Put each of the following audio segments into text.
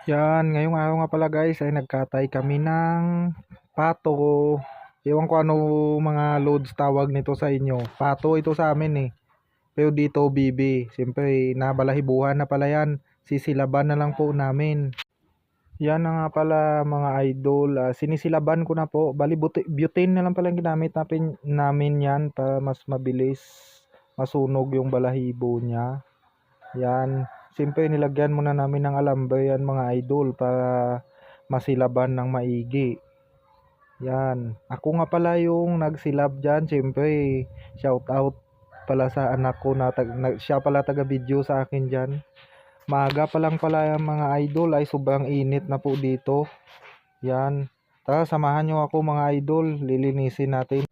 Yan, ngayong araw nga pala guys ay nagkatay kami ng pato. Ewan ko ano mga loads tawag nito sa inyo. Pato ito sa amin eh. Pero dito bibi. Siyempre nabalahibuhan na pala yan. Sisilaban na lang po namin. Yan na nga pala mga idol. Sinisilaban ko na po. Bali butane na lang pala yung ginamit namin yan para mas mabilis masunog yung balahibo niya. Yan. Siyempre nilagyan muna namin ng alambre yan mga idol para masilaban ng maigi. Yan. Ako nga pala yung nagsilab dyan. Siyempre shout out pala sa anak ko na, siya pala taga video sa akin dyan. Maaga pa lang pala yung mga idol ay sobrang init na po dito. Yan. Tara samahan nyo ako mga idol. Lilinisin natin.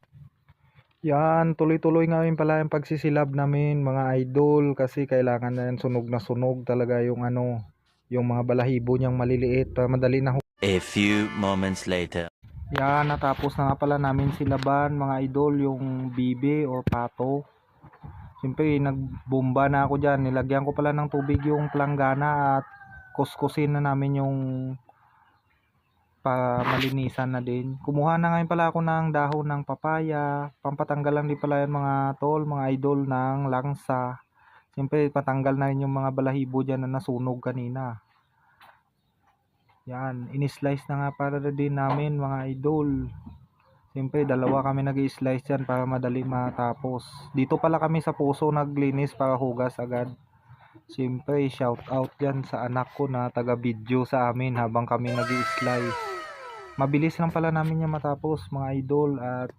Yan, tuloy-tuloy nga rin pala yung pagsisilab namin mga idol kasi kailangan na yan sunog na sunog talaga yung yung mga balahibo niyang maliliit para madali na. A few moments later. Yan, natapos na nga pala namin silaban mga idol yung bibe o pato. Siyempre nagbomba na ako dyan, nilagyan ko pala ng tubig yung planggana at kuskusin na namin yung para malinisan na din. Kumuha na ngayon pala ako ng dahon ng papaya. Pampatanggal lang din pala yan mga tol, mga idol ng langsa. Siyempre patanggal na rin yung mga balahibo dyan na nasunog kanina. Yan, in-slice na nga para din namin mga idol. Siyempre dalawa kami nag-i-slice dyan para madali matapos. Dito pala kami sa puso naglinis para hugas agad. Siyempre shout out yan sa anak ko na taga video sa amin habang kami nag-i-slice. Mabilis lang pala namin yung matapos mga idol at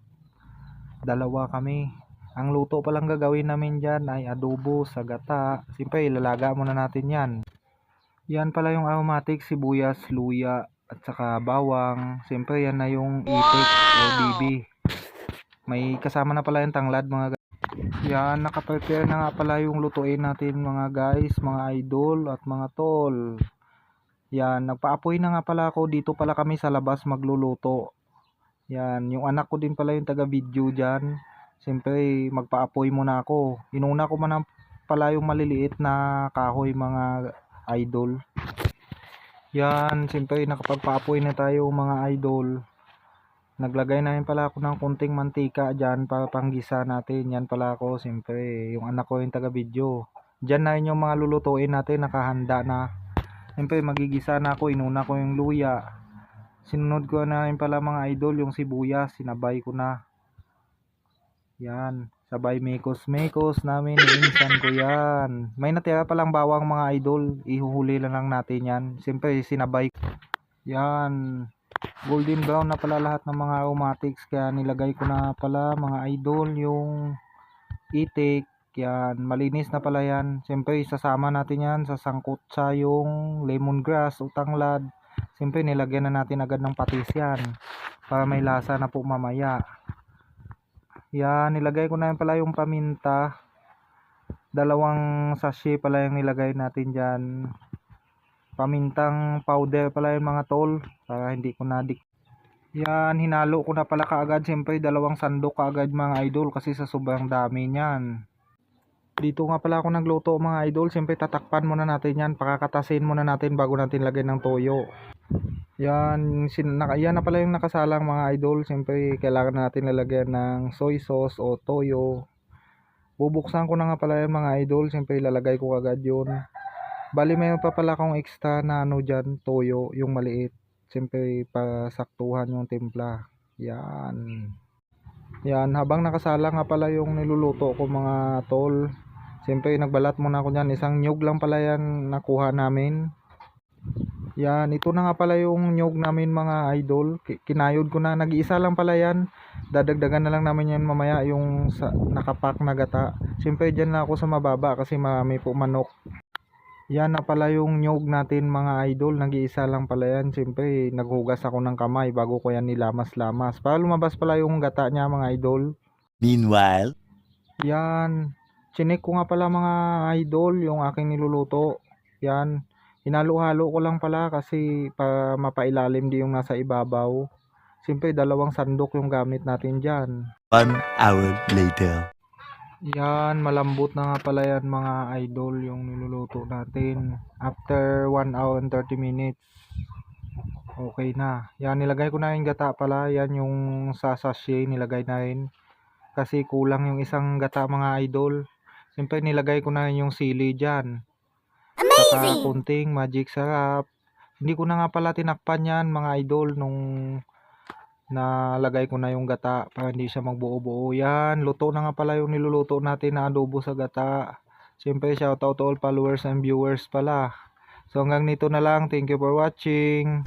dalawa kami. Ang luto palang gagawin namin dyan ay adobo sa gata. Siyempre ilalaga muna natin yan. Yan pala yung aromatic, sibuyas, luya at saka bawang. Siyempre yan na yung itik o bibi. May kasama na pala yung tanglad mga guys. Yan, nakaprepare na nga pala yung lutuin natin mga guys, mga idol at mga tol. Yan, nagpaapoy na nga pala ako. Dito pala kami sa labas magluluto. Yan, yung anak ko din pala yung taga-video dyan. Siyempre, magpaapoy muna ako. Inuna ko muna pala yung maliliit na kahoy mga idol. Yan, siyempre nakapagpaapoy na tayo mga idol. Naglagay na rin pala ako ng kunting mantika dyan para panggisa natin. Yan pala ako, siyempre, yung anak ko yung taga-video. Dyan na rin yung mga lulutuin natin, nakahanda na. Siyempre magigisa na ako, inuna ko yung luya. Sinunod ko na rin pala mga idol yung sibuyas, sinabay ko na. Yan, sabay mekos-mekos namin, iinsan ko yan. May natira palang bawang mga idol, ihuhuli lang natin yan. Siyempre sinabay ko. Yan, golden brown na pala lahat ng mga aromatics kaya nilagay ko na pala mga idol yung itik. Yan, malinis na pala yan. Siyempre isasama natin yan sa sangkutsa yung lemongrass o tanglad. Siyempre nilagyan na natin agad ng patis yan para may lasa na po mamaya. Yan, nilagay ko na yan pala yung paminta. Dalawang sachet pala yung nilagay natin dyan. Pamintang powder pala yung mga tol para hindi ko nadik. Yan, hinalo ko na pala kaagad. Siyempre dalawang sandok kaagad mga idol kasi sa sobrang dami niyan. Dito nga pala ako nagluto mga idol. Siyempre tatakpan muna natin yan. Pakakatasin muna natin bago natin lagyan ng toyo. Yan, yan na pala yung nakasalang mga idol. Siyempre kailangan natin lalagyan ng soy sauce o toyo. Bubuksan ko na nga pala yung mga idol. Siyempre ilalagay ko agad yun. Bali mayroon pa pala akong extra na dyan, toyo, yung maliit. Siyempre pasaktuhan yung timpla. Yan. Yan, habang nakasala nga pala yung niluluto ko mga tol. Siyempre nagbalat muna ako dyan. Isang nyug lang pala yan nakuha namin. Yan, ito na nga pala yung nyug namin mga idol. Kinayod ko na, nag-iisa lang pala yan. Dadagdagan na lang namin yan mamaya yung nakapak na gata. Siyempre dyan na ako sa mababa kasi marami po manok. Yan na pala yung nyug natin mga idol. Nag-iisa lang pala yan. Siyempre naghugas ako ng kamay bago ko yan nilamas-lamas para lumabas pala yung gata niya mga idol. Meanwhile, yan, chinek ko nga pala mga idol yung aking niluluto. Yan, hinalo-halo ko lang pala kasi para mapailalim din yung nasa ibabaw. Siyempre dalawang sandok yung gamit natin dyan. 1 hour later. Yan, malambot na nga pala yan mga idol yung niluluto natin. After 1 hour and 30 minutes. Okay na. Yan, nilagay ko na yung gata pala. Yan yung sa sachet nilagay na rin. Kasi kulang yung isang gata mga idol. Siyempre nilagay ko na yung sili dyan. Saka kunting magic sarap. Hindi ko na nga pala tinakpan yan mga idol nung nalagay ko na yung gata para hindi siya magbuo-buo. Yan, luto na nga pala yung niluluto natin na adobo sa gata. Siyempre shoutout to all followers and viewers pala. So hanggang nito na lang. Thank you for watching.